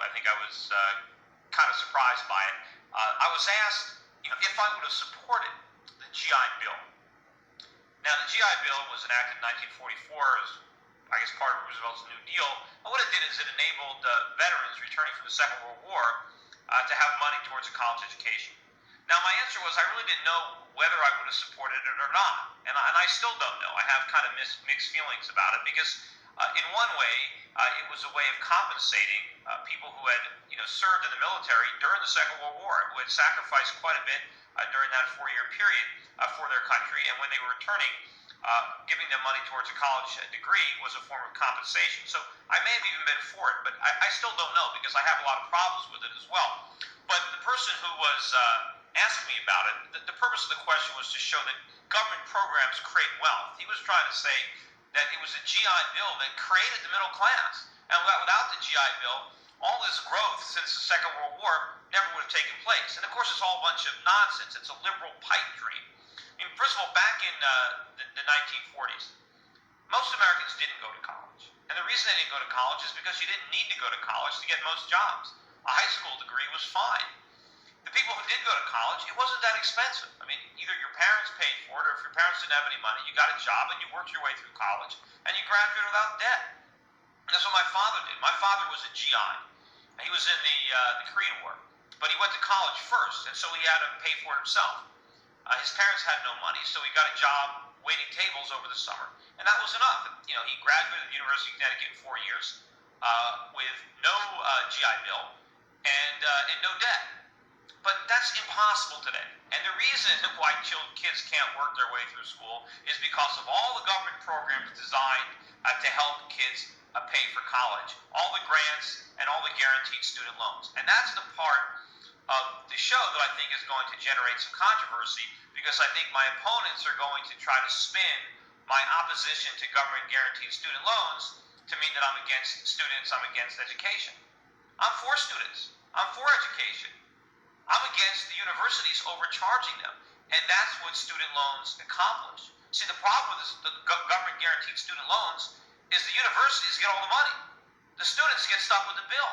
I think I was kind of surprised by it. I was asked, if I would have supported the GI Bill. Now, the GI Bill was enacted in 1944 as, I guess, part of Roosevelt's New Deal. And what it did is it enabled veterans returning from the Second World War to have money towards a college education. Now, my answer was I really didn't know whether I would have supported it or not. And I still don't know. I have kind of mixed feelings about it because in one way, it was a way of compensating people who had served in the military during the Second World War, who had sacrificed quite a bit during that 4-year period for their country. And when they were returning, giving them money towards a college degree was a form of compensation. So I may have even been for it, but I still don't know because I have a lot of problems with it as well. But the person who was asking me about it, the purpose of the question was to show that government programs create wealth. He was trying to say that it was a GI Bill that created the middle class. And without the GI Bill, all this growth since the Second World War never would have taken place. And of course, it's all a bunch of nonsense. It's a liberal pipe dream. I mean, first of all, back in the 1940s, most Americans didn't go to college. And the reason they didn't go to college is because you didn't need to go to college to get most jobs. A high school degree was fine. The people who did go to college, it wasn't that expensive. I mean, either your parents paid for it, or if your parents didn't have any money, you got a job and you worked your way through college, and you graduated without debt. And that's what my father did. My father was a GI. He was in the Korean War, but he went to college first, and so he had to pay for it himself. His parents had no money, so he got a job waiting tables over the summer, and that was enough. He graduated at the University of Connecticut in 4 years with no GI Bill and no debt. But that's impossible today. And the reason why kids can't work their way through school is because of all the government programs designed to help kids pay for college, all the grants and all the guaranteed student loans. And that's the part of the show that I think is going to generate some controversy, because I think my opponents are going to try to spin my opposition to government guaranteed student loans to mean that I'm against students, I'm against education. I'm for students. I'm for education. I'm against the universities overcharging them, and that's what student loans accomplish. See, the problem with the government-guaranteed student loans is the universities get all the money. The students get stuck with the bill.